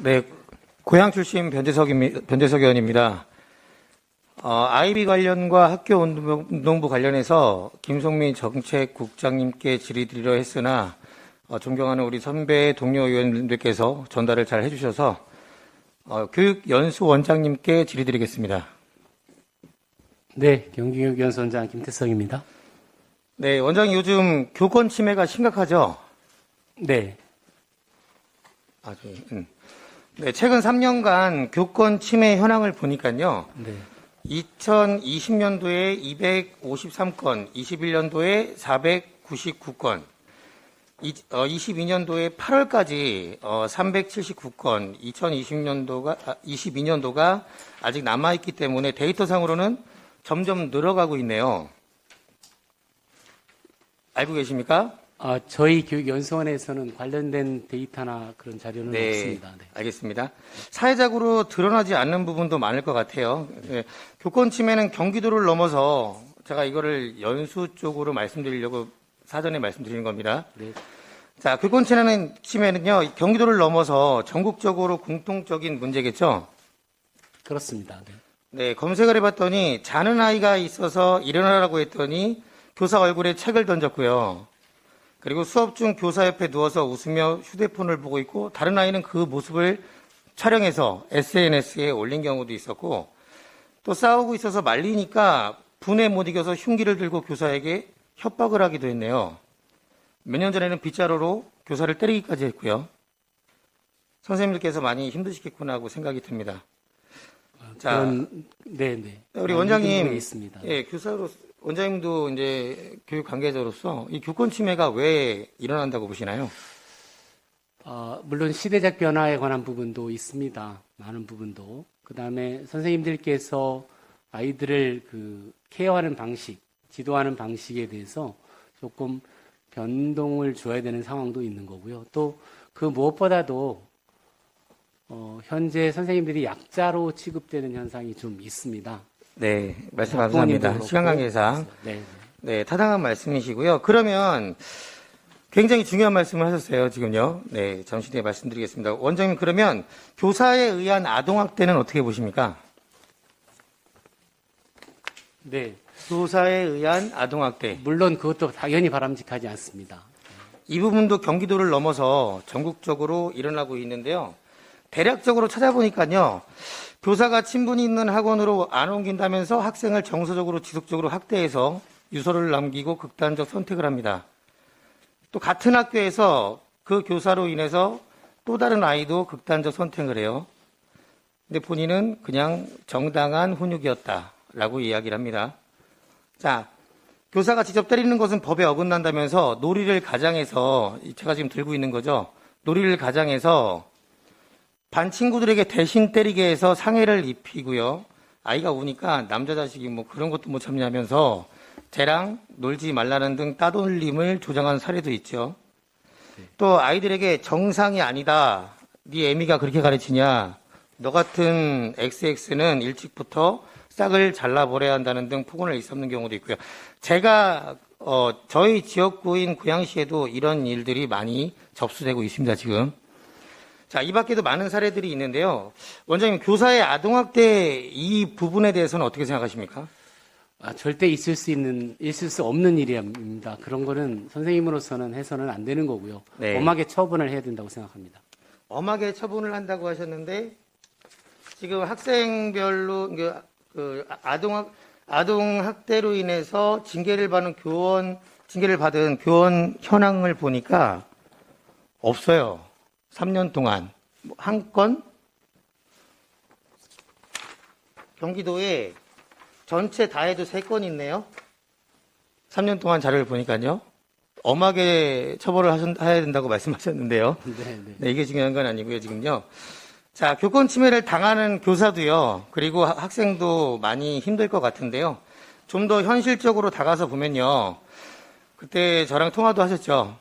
네, 고향 출신 변재석 의원입니다. 아이비 관련과 학교 운동부 관련해서 김성민 정책국장님께 질의드리려 했으나 존경하는 우리 선배 동료 의원님들께서 전달을 잘 해주셔서 교육연수원장님께 질의드리겠습니다. 네, 경기교육연수원장 김태성입니다. 네, 원장님 요즘 교권 침해가 심각하죠? 네. 네, 최근 3년간 교권 침해 현황을 보니까요. 네. 2020년도에 253건, 21년도에 499건, 22년도에 8월까지 379건, 22년도가 아직 남아있기 때문에 데이터상으로는 점점 늘어가고 있네요. 알고 계십니까? 저희 교육연수원에서는 관련된 데이터나 그런 자료는 네, 없습니다. 네. 알겠습니다. 사회적으로 드러나지 않는 부분도 많을 것 같아요. 네, 교권 침해는 경기도를 넘어서 제가 이거를 연수 쪽으로 말씀드리려고 사전에 말씀드리는 겁니다. 네. 자, 교권 침해는요, 경기도를 넘어서 전국적으로 공통적인 문제겠죠? 그렇습니다. 네. 네, 검색을 해봤더니 자는 아이가 있어서 일어나라고 했더니 교사 얼굴에 책을 던졌고요. 그리고 수업 중 교사 옆에 누워서 웃으며 휴대폰을 보고 있고 다른 아이는 그 모습을 촬영해서 SNS에 올린 경우도 있었고 또 싸우고 있어서 말리니까 분에 못 이겨서 흉기를 들고 교사에게 협박을 하기도 했네요. 몇 년 전에는 빗자루로 교사를 때리기까지 했고요. 선생님들께서 많이 힘드시겠구나 하고 생각이 듭니다. 자, 네. 우리 원장님, 있습니다. 예, 교사로 원장님도 이제 교육 관계자로서 이 교권 침해가 왜 일어난다고 보시나요? 물론 시대적 변화에 관한 부분도 있습니다. 많은 부분도. 그다음에 선생님들께서 아이들을 케어하는 방식, 지도하는 방식에 대해서 조금 변동을 줘야 되는 상황도 있는 거고요. 또 그 무엇보다도 현재 선생님들이 약자로 취급되는 현상이 좀 있습니다. 네, 말씀 감사합니다. 시간 관계상. 네, 타당한 말씀이시고요. 그러면 굉장히 중요한 말씀을 하셨어요, 지금요. 네, 잠시 뒤에 말씀드리겠습니다. 원장님, 그러면 교사에 의한 아동학대는 어떻게 보십니까? 네. 교사에 의한 아동학대. 물론 그것도 당연히 바람직하지 않습니다. 이 부분도 경기도를 넘어서 전국적으로 일어나고 있는데요. 대략적으로 찾아보니까요. 교사가 친분이 있는 학원으로 안 옮긴다면서 학생을 정서적으로 지속적으로 학대해서 유서를 남기고 극단적 선택을 합니다. 또 같은 학교에서 그 교사로 인해서 또 다른 아이도 극단적 선택을 해요. 근데 본인은 그냥 정당한 훈육이었다라고 이야기를 합니다. 자, 교사가 직접 때리는 것은 법에 어긋난다면서 놀이를 가장해서 제가 지금 들고 있는 거죠. 놀이를 가장해서 반 친구들에게 대신 때리게 해서 상해를 입히고요. 아이가 우니까 남자 자식이 뭐 그런 것도 못 참냐면서 쟤랑 놀지 말라는 등 따돌림을 조장한 사례도 있죠. 또 아이들에게 정상이 아니다. 네 애미가 그렇게 가르치냐. 너 같은 XX는 일찍부터 싹을 잘라버려야 한다는 등 폭언을 일삼는 경우도 있고요. 제가 저희 지역구인 고양시에도 이런 일들이 많이 접수되고 있습니다. 지금. 자, 이 밖에도 많은 사례들이 있는데요. 원장님, 교사의 아동학대 이 부분에 대해서는 어떻게 생각하십니까? 절대 있을 수 없는 일입니다. 그런 거는 선생님으로서는 해서는 안 되는 거고요. 네. 엄하게 처분을 해야 된다고 생각합니다. 엄하게 처분을 한다고 하셨는데 지금 학생별로 아동학대로 인해서 징계를 받은 교원 현황을 보니까 없어요. 3년 동안 한 건 경기도에 전체 다 해도 3건 있네요. 3년 동안 자료를 보니까요. 엄하게 처벌을 해야 된다고 말씀하셨는데요. 네, 이게 중요한 건 아니고요, 지금요. 자, 교권 침해를 당하는 교사도요, 그리고 학생도 많이 힘들 것 같은데요. 좀 더 현실적으로 다가서 보면요. 그때 저랑 통화도 하셨죠.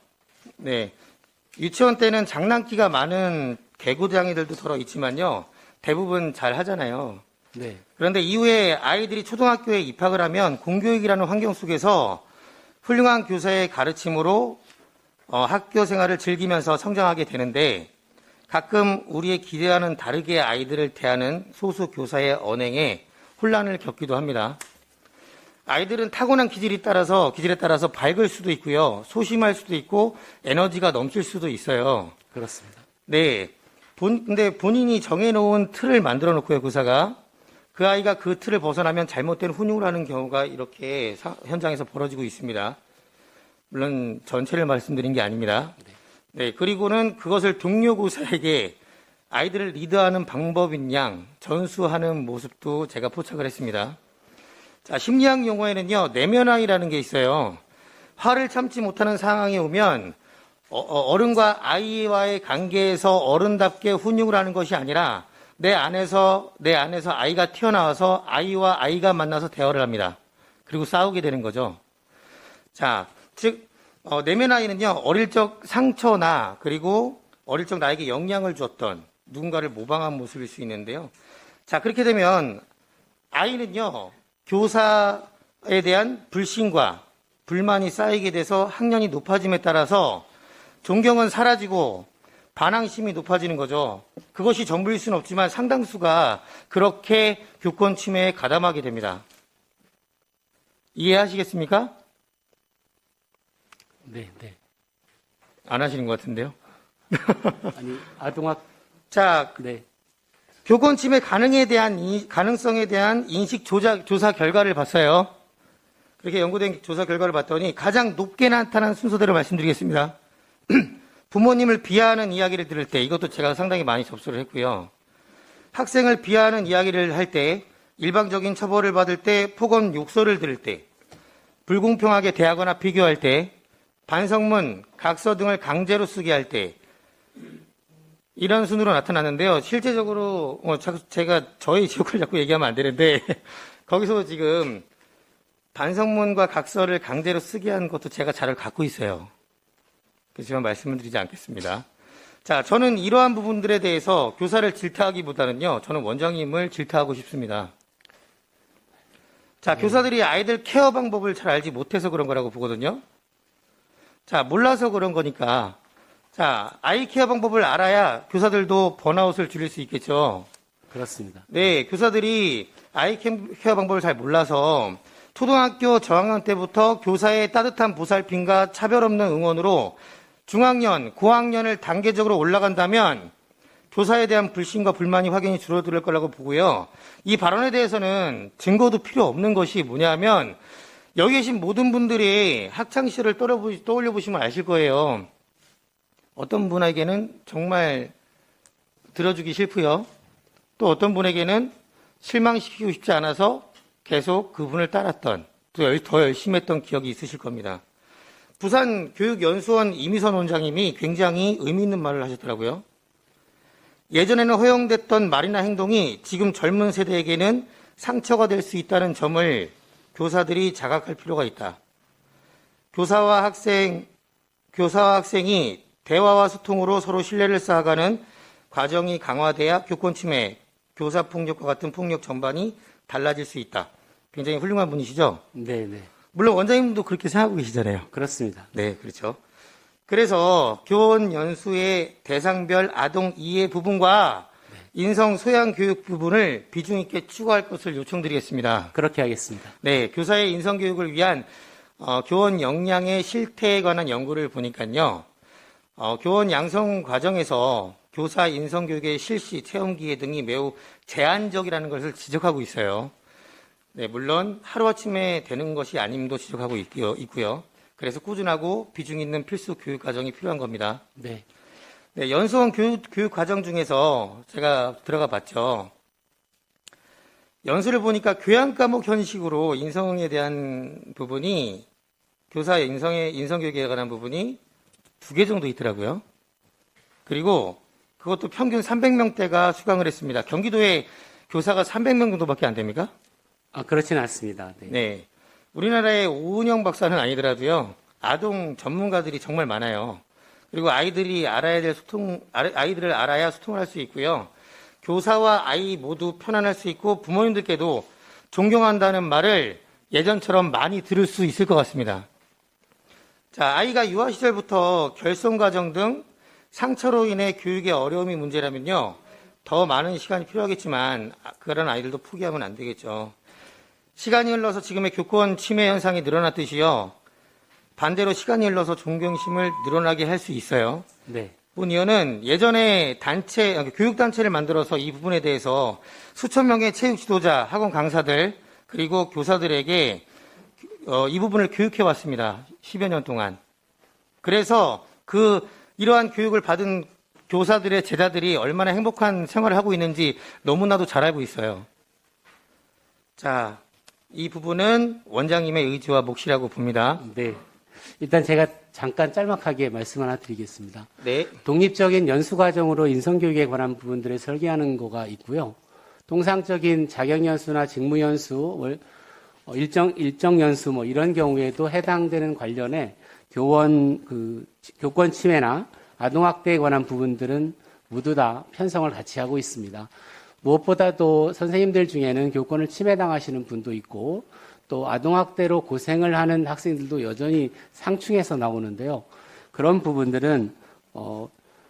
네. 유치원 때는 장난기가 많은 개구장이들도 더러 있지만요. 대부분 잘 하잖아요. 네. 그런데 이후에 아이들이 초등학교에 입학을 하면 공교육이라는 환경 속에서 훌륭한 교사의 가르침으로 학교 생활을 즐기면서 성장하게 되는데 가끔 우리의 기대와는 다르게 아이들을 대하는 소수 교사의 언행에 혼란을 겪기도 합니다. 아이들은 타고난 기질에 따라서 밝을 수도 있고요. 소심할 수도 있고 에너지가 넘칠 수도 있어요. 그렇습니다. 네. 근데 본인이 정해놓은 틀을 만들어 놓고요, 교사가. 그 아이가 그 틀을 벗어나면 잘못된 훈육을 하는 경우가 이렇게 현장에서 벌어지고 있습니다. 물론 전체를 말씀드린 게 아닙니다. 네. 그리고는 그것을 동료 교사에게 아이들을 리드하는 방법인 양 전수하는 모습도 제가 포착을 했습니다. 자, 심리학 용어에는요, 내면아이라는 게 있어요. 화를 참지 못하는 상황이 오면 어른과 아이와의 관계에서 어른답게 훈육을 하는 것이 아니라 내 안에서 아이가 튀어나와서 아이와 아이가 만나서 대화를 합니다. 그리고 싸우게 되는 거죠. 자, 즉 내면아이는요, 어릴 적 상처나 그리고 어릴 적 나에게 영향을 줬던 누군가를 모방한 모습일 수 있는데요. 자, 그렇게 되면 아이는요, 교사에 대한 불신과 불만이 쌓이게 돼서 학년이 높아짐에 따라서 존경은 사라지고 반항심이 높아지는 거죠. 그것이 전부일 수는 없지만 상당수가 그렇게 교권 침해에 가담하게 됩니다. 이해하시겠습니까? 네, 네. 안 하시는 것 같은데요. 아니, 아동학, 자, 네. 교권 침해 가능성에 대한 인식 조사 결과를 봤어요. 그렇게 연구된 조사 결과를 봤더니 가장 높게 나타난 순서대로 말씀드리겠습니다. 부모님을 비하하는 이야기를 들을 때, 이것도 제가 상당히 많이 접수를 했고요. 학생을 비하하는 이야기를 할 때, 일방적인 처벌을 받을 때, 폭언 욕설을 들을 때, 불공평하게 대하거나 비교할 때, 반성문, 각서 등을 강제로 쓰게 할 때, 이런 순으로 나타났는데요. 실제적으로 제가 저희 지역을 자꾸 얘기하면 안 되는데 거기서 지금 반성문과 각서를 강제로 쓰게 한 것도 제가 자료를 갖고 있어요. 그렇지만 말씀을 드리지 않겠습니다. 자, 저는 이러한 부분들에 대해서 교사를 질타하기보다는요, 저는 원장님을 질타하고 싶습니다. 자, 교사들이 아이들 케어 방법을 잘 알지 못해서 그런 거라고 보거든요. 자, 몰라서 그런 거니까. 자, 아이 케어 방법을 알아야 교사들도 번아웃을 줄일 수 있겠죠. 그렇습니다. 네, 교사들이 아이 케어 방법을 잘 몰라서 초등학교 저학년 때부터 교사의 따뜻한 보살핌과 차별 없는 응원으로 중학년, 고학년을 단계적으로 올라간다면 교사에 대한 불신과 불만이 확연히 줄어들 거라고 보고요. 이 발언에 대해서는 증거도 필요 없는 것이 뭐냐면 여기 계신 모든 분들이 학창시절을 떠올려 보시면 아실 거예요. 어떤 분에게는 정말 들어주기 싫고요. 또 어떤 분에게는 실망시키고 싶지 않아서 계속 그분을 따랐던, 또 더 열심히 했던 기억이 있으실 겁니다. 부산교육연수원 이미선 원장님이 굉장히 의미 있는 말을 하셨더라고요. 예전에는 허용됐던 말이나 행동이 지금 젊은 세대에게는 상처가 될 수 있다는 점을 교사들이 자각할 필요가 있다. 교사와 학생이 대화와 소통으로 서로 신뢰를 쌓아가는 과정이 강화돼야 교권 침해, 교사 폭력과 같은 폭력 전반이 달라질 수 있다. 굉장히 훌륭한 분이시죠? 네, 네. 물론 원장님도 그렇게 생각하고 계시잖아요. 그렇습니다. 네, 그렇죠. 그래서 교원 연수의 대상별 아동 이해 부분과 인성 소양 교육 부분을 비중 있게 추구할 것을 요청드리겠습니다. 그렇게 하겠습니다. 네, 교사의 인성 교육을 위한 교원 역량의 실태에 관한 연구를 보니까요. 교원 양성 과정에서 교사 인성 교육의 실시, 체험 기회 등이 매우 제한적이라는 것을 지적하고 있어요. 네, 물론 하루아침에 되는 것이 아님도 지적하고 있고요. 그래서 꾸준하고 비중 있는 필수 교육 과정이 필요한 겁니다. 네. 네, 연수원 교육 과정 중에서 제가 들어가 봤죠. 연수를 보니까 교양 과목 형식으로 인성에 대한 부분이 교사의 인성 교육에 관한 부분이 2개 정도 있더라고요. 그리고 그것도 평균 300명대가 수강을 했습니다. 경기도에 교사가 300명 정도밖에 안 됩니까? 그렇지는 않습니다. 네. 네. 우리나라의 오은영 박사는 아니더라도요. 아동 전문가들이 정말 많아요. 그리고 아이들을 알아야 소통을 할 수 있고요. 교사와 아이 모두 편안할 수 있고 부모님들께도 존경한다는 말을 예전처럼 많이 들을 수 있을 것 같습니다. 자, 아이가 유아 시절부터 결손 과정 등 상처로 인해 교육에 어려움이 문제라면요. 더 많은 시간이 필요하겠지만 그런 아이들도 포기하면 안 되겠죠. 시간이 흘러서 지금의 교권 침해 현상이 늘어났듯이요. 반대로 시간이 흘러서 존경심을 늘어나게 할 수 있어요. 네. 이유는 예전에 교육단체를 만들어서 이 부분에 대해서 수천 명의 체육 지도자, 학원 강사들, 그리고 교사들에게 이 부분을 교육해 왔습니다. 10여 년 동안. 그래서 이러한 교육을 받은 교사들의 제자들이 얼마나 행복한 생활을 하고 있는지 너무나도 잘 알고 있어요. 자, 이 부분은 원장님의 의지와 몫이라고 봅니다. 네. 일단 제가 잠깐 짤막하게 말씀 하나 드리겠습니다. 네. 독립적인 연수과정으로 인성교육에 관한 부분들을 설계하는 거가 있고요. 통상적인 자격연수나 직무연수, 일정 연수 이런 경우에도 해당되는 관련해 교권 침해나 아동학대에 관한 부분들은 모두 다 편성을 같이 하고 있습니다. 무엇보다도 선생님들 중에는 교권을 침해당하시는 분도 있고 또 아동학대로 고생을 하는 학생들도 여전히 상충해서 나오는데요. 그런 부분들은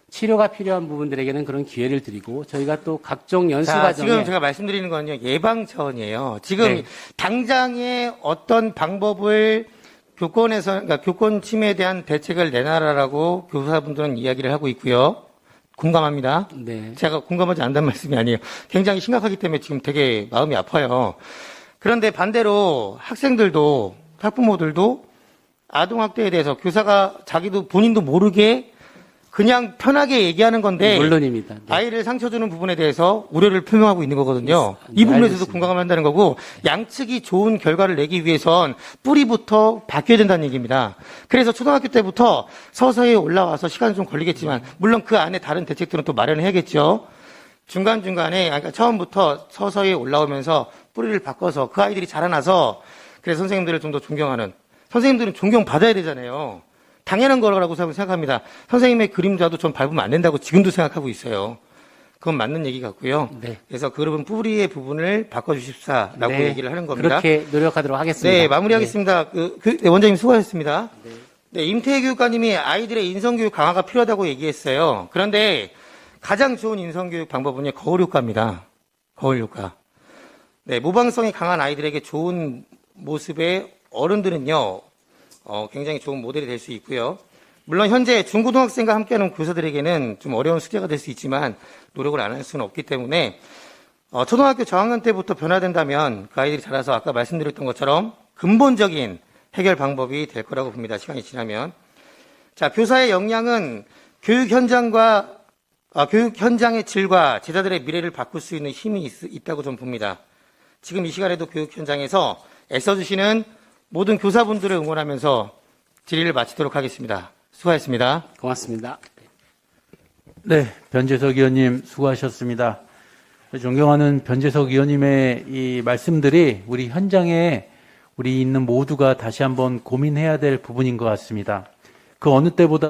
치료가 필요한 부분들에게는 그런 기회를 드리고 저희가 또 각종 연수 자, 과정에 지금 제가 말씀드리는 건요. 예방 차원이에요. 지금 네. 당장에 어떤 방법을 그러니까 교권 침해에 대한 대책을 내놔라라고 교사분들은 이야기를 하고 있고요. 공감합니다. 네. 제가 공감하지 않는다는 말씀이 아니에요. 굉장히 심각하기 때문에 지금 되게 마음이 아파요. 그런데 반대로 학생들도, 학부모들도 아동학대에 대해서 교사가 본인도 모르게 그냥 편하게 얘기하는 건데 물론입니다. 네. 아이를 상처 주는 부분에 대해서 우려를 표명하고 있는 거거든요. 네, 이 부분에서도 알겠습니다. 공감을 한다는 거고 양측이 좋은 결과를 내기 위해선 뿌리부터 바뀌어야 된다는 얘기입니다. 그래서 초등학교 때부터 서서히 올라와서 시간이 좀 걸리겠지만 물론 그 안에 다른 대책들은 또 마련해야겠죠. 중간중간에 그러니까 처음부터 서서히 올라오면서 뿌리를 바꿔서 그 아이들이 자라나서 그래서 선생님들을 좀 더 존경하는 선생님들은 존경받아야 되잖아요. 당연한 거라고 생각합니다. 선생님의 그림자도 전 밟으면 안 된다고 지금도 생각하고 있어요. 그건 맞는 얘기 같고요. 네. 그래서 그런 뿌리의 부분을 바꿔주십사라고 네. 얘기를 하는 겁니다. 그렇게 노력하도록 하겠습니다. 네, 마무리하겠습니다. 원장님 수고하셨습니다. 네, 임태희 교육관님이 아이들의 인성교육 강화가 필요하다고 얘기했어요. 그런데 가장 좋은 인성교육 방법은요, 거울 효과입니다. 거울 효과. 네, 모방성이 강한 아이들에게 좋은 모습의 어른들은요, 굉장히 좋은 모델이 될 수 있고요. 물론 현재 중고등학생과 함께하는 교사들에게는 좀 어려운 숙제가 될 수 있지만 노력을 안 할 수는 없기 때문에 초등학교 저학년 때부터 변화된다면 그 아이들이 자라서 아까 말씀드렸던 것처럼 근본적인 해결 방법이 될 거라고 봅니다. 시간이 지나면. 자, 교사의 역량은 교육 현장의 질과 제자들의 미래를 바꿀 수 있는 힘이 있다고 좀 봅니다. 지금 이 시간에도 교육 현장에서 애써주시는 모든 교사분들을 응원하면서 질의를 마치도록 하겠습니다. 수고하셨습니다. 고맙습니다. 네, 변재석 의원님 수고하셨습니다. 존경하는 변재석 의원님의 이 말씀들이 우리 현장에 우리 있는 모두가 다시 한번 고민해야 될 부분인 것 같습니다. 그 어느 때보다